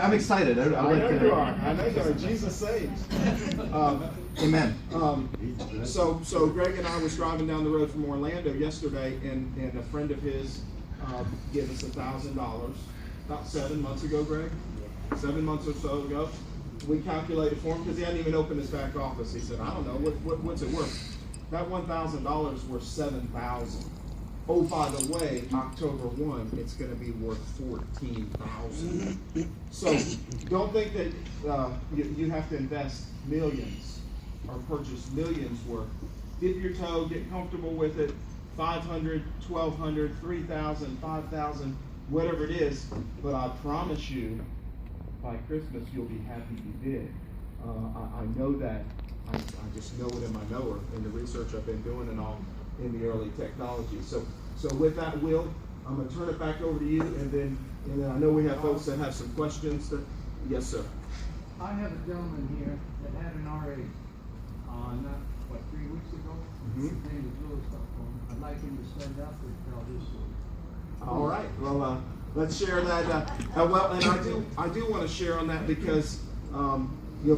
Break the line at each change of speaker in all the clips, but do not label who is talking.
I'm excited.
I know you are. I know you are. Jesus saves.
Amen.
So Greg and I was driving down the road from Orlando yesterday, and a friend of his gave us $1,000 about 7 months ago, Greg. 7 months or so ago. We calculated for him because he hadn't even opened his back office. He said, I don't know, what's it worth? That $1,000 worth $7,000. Oh, by the way, October 1, it's going to be worth $14,000. So don't think that you have to invest millions or purchase millions worth. Dip your toe, get comfortable with it. 500, 1,200, 3,000, 5,000, whatever it is. But I promise you, by Christmas, you'll be happy you did. I know that. I just know it in my knower in the research I've been doing and all in the early technology. So with that, Will, I'm going to turn it back over to you, and then I know we have folks that have some questions. Yes, sir.
I have a gentleman here that had an RA, 3 weeks ago. His name is Louis. I'd like him to start out and tell his story.
All right. Well, let's share that. Well, and I do want to share on that because,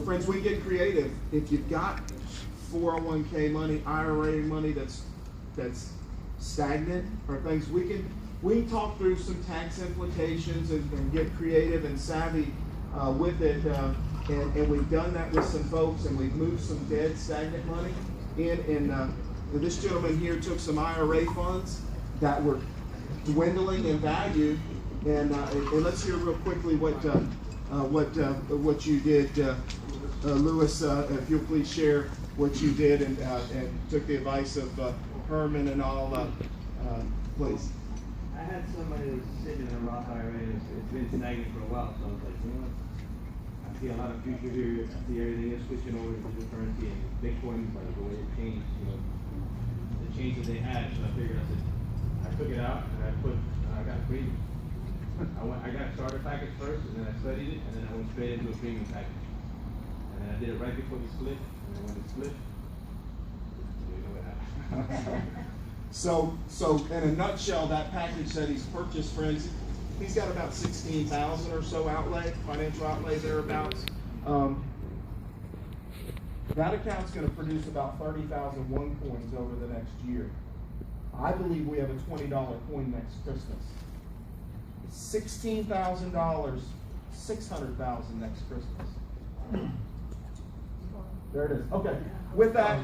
friends, we get creative. If you've got 401k money, IRA money that's stagnant or things, we can talk through some tax implications and get creative and savvy with it. And we've done that with some folks, and we've moved some dead stagnant money in. And this gentleman here took some IRA funds that were dwindling in value, and let's hear real quickly what you did, Louis. If you'll please share what you did and took the advice of Herman and all, please.
I had somebody that was sitting in a Roth IRA, and it's been stagnant for a while, so I was like, you know what? I see a lot of future here. I see everything is switching over to digital currency and Bitcoin, by the way it changed, the change that they had. So I figured, I took it out and I got a premium. I got a starter package first, and then I studied it, and then I went straight into a premium package. And then I did it right before the split, and then when it split, you know what happened.
So in a nutshell, that package that he's purchased, friends, he's got about 16,000 or so financial outlay thereabouts. That account's going to produce about 30,000 one coins over the next year. I believe we have a $20 coin next Christmas. $16,000, $600,000 next Christmas. There it is. Okay. With that,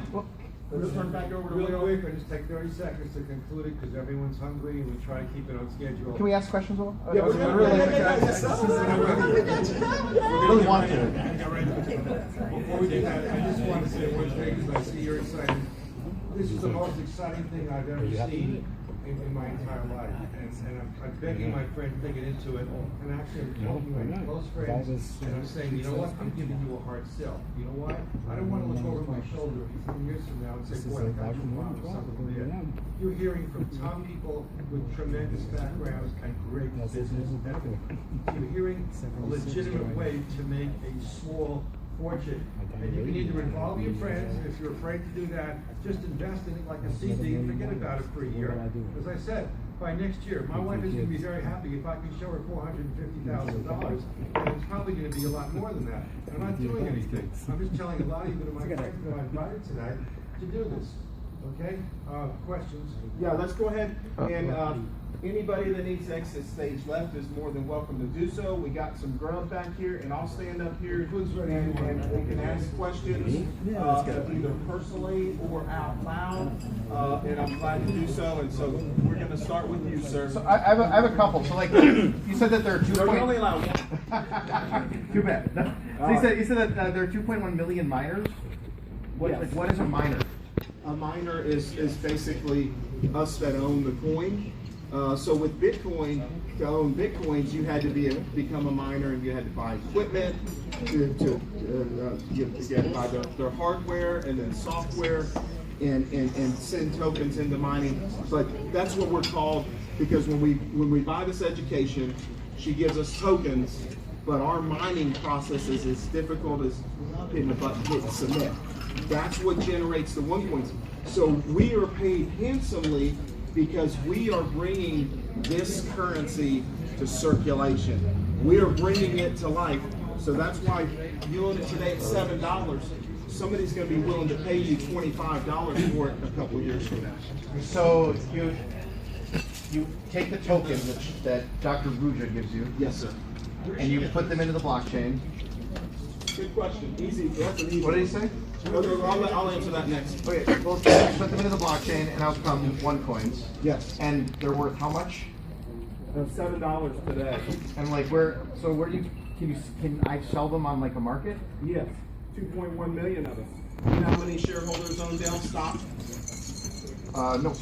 let's turn back over to
Real
Will.
quick, I just take 30 seconds to conclude it because everyone's hungry and we try to keep it on schedule.
Can we ask questions, Will?
Yeah, we're gonna really
really want to.
Before we do that, I just want to say one thing because I see you're excited. This is the most exciting thing I've ever seen in my entire life. And I'm begging my friend to get into it. And actually, I'm talking to my close friends. And I'm saying, you know what? I'm giving you a hard sell. You know why? I don't want to look over my shoulder 10 years from now and say, boy, I got you wrong or something there. You're hearing from top people with tremendous backgrounds and great business ethic. You're hearing a legitimate way to make a small fortune. And you can either involve your friends, if you're afraid to do that, just invest in it like a CD and forget about it for a year. As I said, by next year, my wife is going to be very happy if I can show her $450,000, and it's probably going to be a lot more than that. I'm not doing anything. I'm just telling a lot of you that my friends that I invited tonight to do this. Okay? Questions?
Yeah, let's go ahead and anybody that needs to exit stage left is more than welcome to do so. We got some grub back here, and I'll stand up here and we can ask questions either personally or out loud, and I'm glad to do so. And so we're going to start with you, sir.
So I have a couple. So like you said that there are 2.
No, we only allow one.
Too bad. So you said that there are 2.1 million miners. What is a miner?
A miner is basically us that own the coin. So with Bitcoin, to own Bitcoins, you had to become a miner, and you had to buy equipment, you had to buy their hardware and then software, and send tokens into mining. But that's what we're called, because when we buy this education, she gives us tokens, but our mining process is as difficult as hitting the button, hitting submit. That's what generates the one coins. So we are paid handsomely because we are bringing this currency to circulation. We are bringing it to life. So that's why you own it today at $7. Somebody's going to be willing to pay you $25 for it a couple years from now.
So you take the tokens that Dr. Ruja gives you.
Yes, sir.
And you put them into the blockchain.
Good question. Easy. That's an easy.
What did he say?
I'll answer that next.
Okay, well, you put them into the blockchain, and out come OneCoins.
Yes.
And they're worth how much?
$7 today.
And like where do you can I sell them on like a market?
Yes. 2.1 million of us. You know how many shareholders own Dell stock?
No.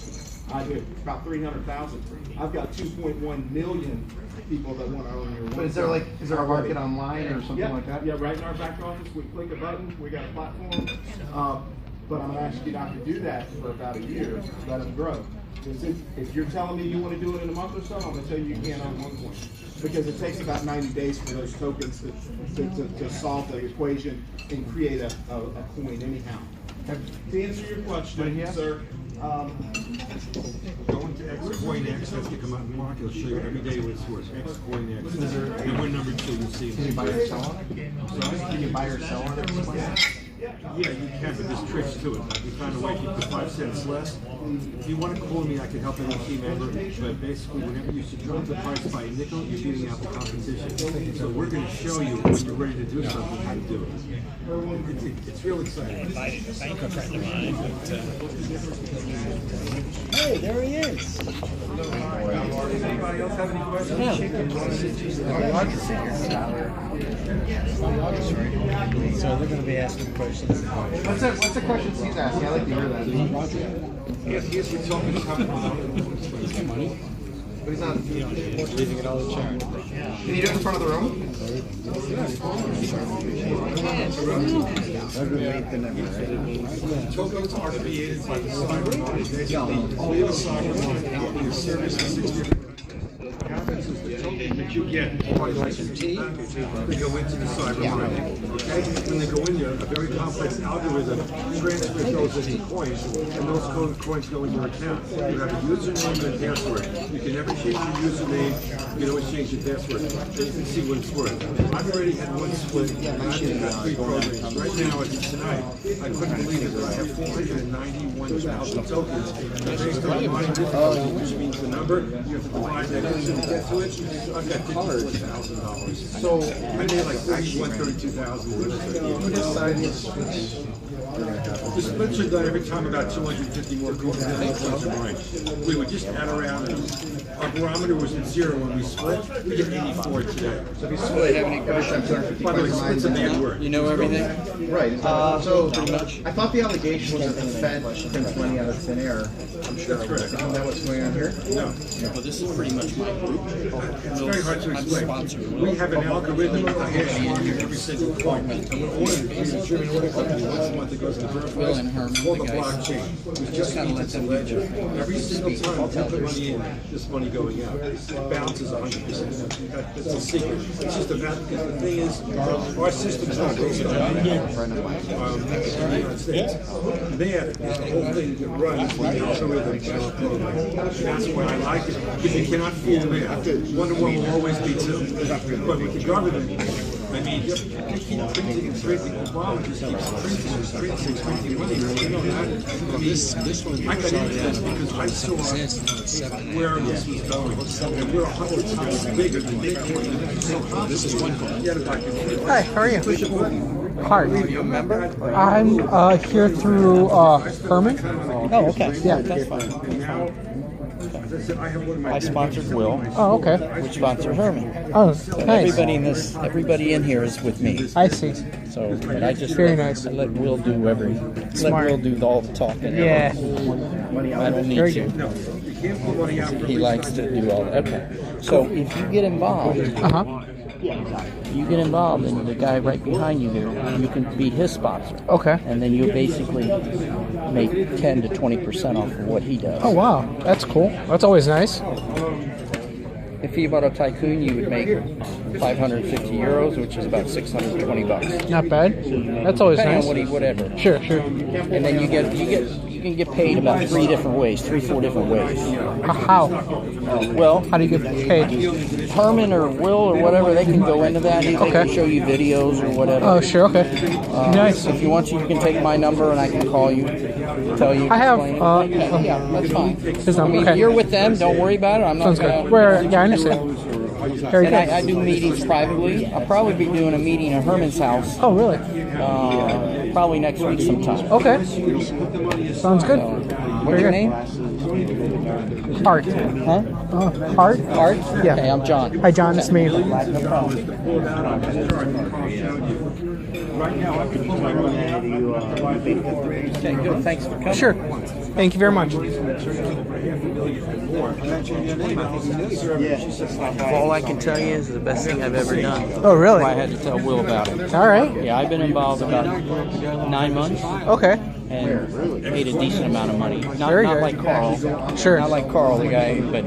I do. About 300,000. I've got 2.1 million people that want to own your.
But is there a market online or something like that?
Yeah, right in our back office. We click a button. We got a platform. But I'm going to ask you not to do that for about a year. Let it grow. If you're telling me you want to do it in a month or so, I'm going to tell you can't own OneCoin. Because it takes about 90 days for those tokens to solve the equation and create a coin anyhow. To answer your question, sir,
Go into XCoinX, that's gonna come out in the market, it'll show you every day what it's worth. XCoinX. And what number two you see.
Can you buy or sell on it? Can you buy or sell on it?
Yeah, you can, but there's tricks to it. We found a way to keep the 5 cents less. If you want to call me, I can help any team member, but basically whenever you should drop the price by a nickel, you're beating out the competition. So we're going to show you when you're ready to do something, how to do it. It's real exciting.
Hey, there he is.
Anybody else have any questions?
So they're going to be asking questions.
What's the questions he's asking? I like to hear that.
Here's the token company.
He's got money. But he's not
Leaving it all in charge.
Can you do it in front of the room?
Tokens are created by the cyber market. We have a cyber market. Your service is 6 different. Happens is the token that you get by licensing package. They go into the cyber market. Okay? When they go in there, a very complex algorithm transfers those into coins, and those coins go in your account. You have a username and a password. You can never change your username. You can always change your password. And you can see what it's worth. I've already had one split, and I've got 3 programs. Right now, as of tonight, I couldn't believe it, but I have 491,000 tokens. And based on my difficulty, which means the number, you have to divide that into to get to it. I've got $54,000. So I made like 32,000. The splits are done every time about 250 more coins are mine. We would just add around. Our barometer was at 0 when we split. We get 84 today.
So if you split, have any questions?
By the way, split's a bad word.
You know everything?
Right. So I thought the allegation was that the Fed prints money out of thin air. I'm sure. Isn't that what's going on here?
No.
Well, this is pretty much my group.
It's very hard to
I'm
explain.
sponsored.
We have an algorithm that hash market every single coin. We're a German order company. Once a month it goes to birth
Will and Herman,
It's called
the
the
guys.
blockchain. We
Just
just
kinda
need
let
to
them
ledger.
speak.
Every single
Speak.
time
I'll
we
tell
put
their
money in,
story.
this money going out. It bounces 100%. That's a secret. It's just about, because the thing is, our system's not based on the United States. There is the whole thing that runs the algorithm channel program. That's why I like it, because you cannot fool me. Wonder Woman will always be too. But with the government, I mean, you keep printing and printing. Obama just keeps printing money. You know that?
This one,
I got into this because I saw where this was going. And we're 100 times bigger than Bitcoin. This is one coin.
Hi, how are you? Hi.
Are you a member?
I'm here through Herman.
Oh, okay.
Yeah.
That's fine.
And now, as I said, I have one of my
I sponsored Will,
Oh, okay.
which sponsored Herman.
Oh, nice.
Everybody in here is with me.
I see.
So, but I just
Very
let,
nice.
I let Will do let
Smart.
Will do all the talking.
Yeah.
I don't need
Very
to.
good.
No, you can't pull money out for
He likes to do all that. Okay. So if you get involved,
Uh-huh.
you get involved, and the guy right behind you there, you can be his sponsor.
Okay.
And then you basically make 10 to 20% off of what he does.
Oh, wow. That's cool. That's always nice.
If he bought a Tycoon, you would make 550 euros, which is about 620 bucks.
Not bad. That's always
Depending
nice.
on what he, whatever.
Sure, sure.
And then you get can get paid about 4 different ways.
How?
Well,
How do you get paid?
Herman or Will or whatever, they can go into that. They can show you videos or whatever.
Oh, sure. Okay. Nice.
If you want to, you can take my number and I can call you, tell you.
I have.
Okay, yeah, that's fine.
His
I
number.
mean,
Okay.
you're with them. Don't worry about it. I'm not
Sounds
gonna.
good. Where? Yeah, I understand. Very
And
good.
I do meetings privately. I'll probably be doing a meeting at Herman's house.
Oh, really?
Probably next week sometime.
Okay. Sounds good.
What's your name?
Art.
Huh?
Art?
Art?
Yeah.
Okay, I'm John.
Hi, John. It's me.
No problem. Okay, good. Thanks for coming.
Sure. Thank you very much.
All I can tell you is the best thing I've ever done.
Oh, really?
I had to tell Will about it.
All right.
Yeah, I've been involved about 9 months
Okay.
and made a decent amount of money. Not,
Very
not
good.
like Carl.
Sure.
Not like Carl, the guy, but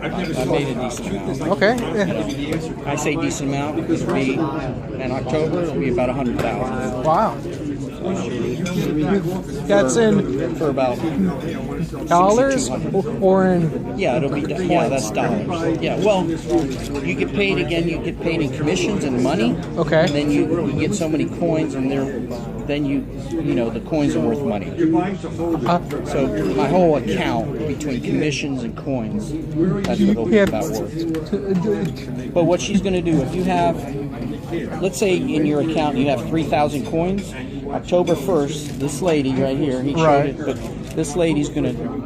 I made a decent amount.
Okay. Yeah.
I say decent amount because it'll be in October. It'll be about 100,000
Wow. That's in
for about
dollars
6,200.
or in
Yeah, it'll be that's dollars. Yeah, well, you get paid again. You get paid in commissions and money.
Okay.
And then you get so many coins, and then you know the coins are worth money. So my whole account between commissions and coins, that's what it'll be
Yeah.
about worth. But what she's going to do, if you have, let's say in your account you have 3,000 coins, October 1st, this lady right here, he showed
Right.
it, but this lady's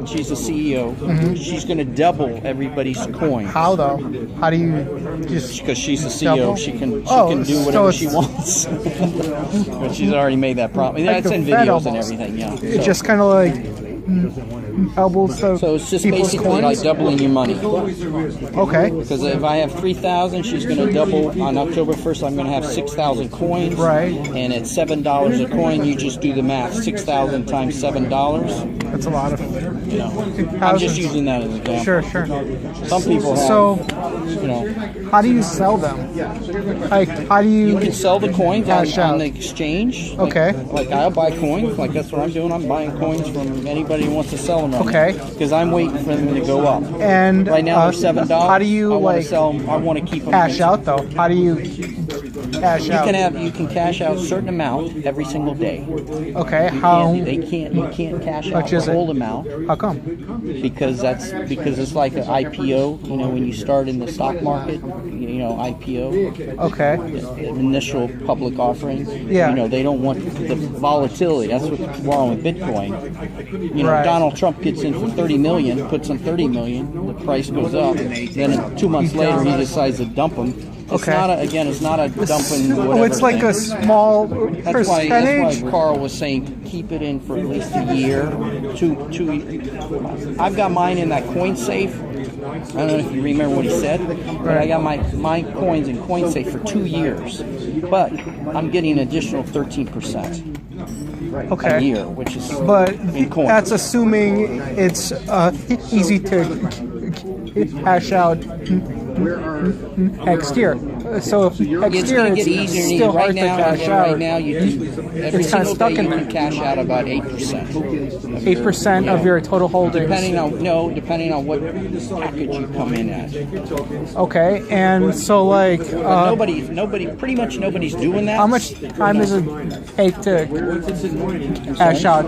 she's the CEO, she's going to double everybody's coins.
how though? How do you just?
Because she's the CEO,
Double?
she can
Oh,
do
so
whatever
it's-
she wants. But she's already made that promise.
Like
That's
the
in
Fed
videos and
almost.
everything, yeah.
It's just kind of like doubles the
So it's just
people's
basically like
coins.
doubling your money.
Okay.
Because if I have 3,000, she's going to double on October 1st. I'm going to have 6,000 coins.
Right.
And at $7 a coin, you just do the math. 6,000 times $7.
That's a lot of.
You know, I'm
Thousands.
just using that as an example.
Sure, sure.
Some people have,
So,
you know,
how do you sell them? Like, how do
you
you?
can sell the coins
Cash
on
out.
the exchange.
Okay.
Like I'll buy coins. Like that's what I'm doing. I'm buying coins from anybody who wants to sell them.
Okay.
Because I'm waiting for them to go up.
And
Right now they're $7.
How do you
I want
like
to sell them. I want to keep them.
cash out though? How do you cash
You
out?
you can cash out a certain amount every single day.
Okay. How?
You can't cash out
Much
the
is it?
whole amount
How come?
because it's like an IPO. You know, when you start in the stock market, you know, IPO,
Okay.
initial public offering.
Yeah.
You know, they don't want the volatility. That's what's wrong with Bitcoin. You know,
Right.
Donald Trump gets in for 30 million, puts in 30 million, the price goes up. Then 2 months later, he decides to dump them. It's
Okay.
not it's not a dumping.
Oh,
Whatever
it's like
thing.
a small
That's why
percentage.
Carl was saying keep it in for at least a year, two. I've got mine in that coin safe. I don't know if you remember what he said, but I got my coins in coin safe for 2 years. But I'm getting an additional 13% a
Okay.
year, which is
But
in coins.
that's assuming it's easy to cash out next year. So if next
It's
year
going to
it's
get easier and
still
easier.
hard to cash out.
Right now, you every
It's kinda
single
stuck
day
in
you can
there.
cash out about 8%.
8% of your total holdings.
Depending on what package you come in at.
Okay, and so like
Pretty much nobody's doing that.
how much time does it take to cash out?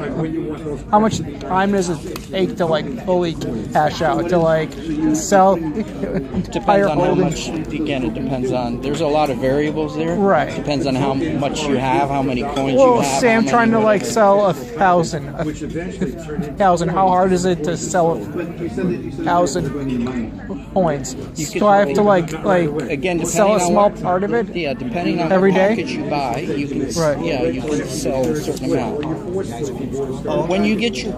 How much time does it take to like fully cash out, to like sell
Depends
entire
on how
holdings?
much. Again, it depends on. There's a lot of variables there.
Right.
Depends on how much you have, how many coins
Well,
you have.
say
how
I'm
many
trying to like
whatever.
sell 1,000. How hard is it to sell 1,000 coins?
can-
Do I have to like
Again,
sell a
depending on
small
what-
part of it?
Yeah, depending on
Every
what
day?
package you buy, you can
Right.
you can sell a certain amount. When you get your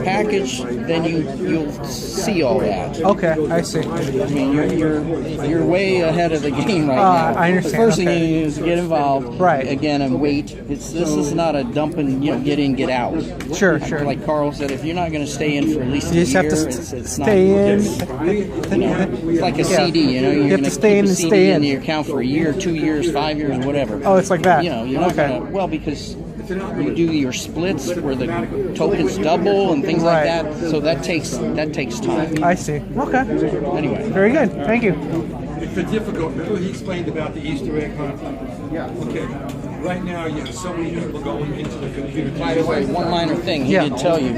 package, then you'll see all that.
Okay, I see.
I mean, you're way ahead of the game right now.
I understand,
The first thing
okay.
you do is get involved.
Right.
Again, and wait. This is not a dumping. Get in, get out.
Sure, sure.
Like Carl said, if you're not going to stay in for at least
You
a
just
year,
have to
it's
stay
not,
in.
It's like a
Yeah.
CD. You know, you're
You have
going
to stay
keep
in
a
and
CD
stay
in
in.
your account for a year, 2 years, 5 years, whatever.
Oh, it's like that.
You're not
Okay.
going to. Well, because you do your splits where the tokens double and things like
Right.
that. So that takes time.
I see. Okay.
Anyway,
Very good. Thank you.
It's difficult. Remember he explained about the Easter egg hunt?
Yeah.
Okay. Right now, you have so many people going into the computer.
by the way, one minor thing he
Yeah.
did tell you.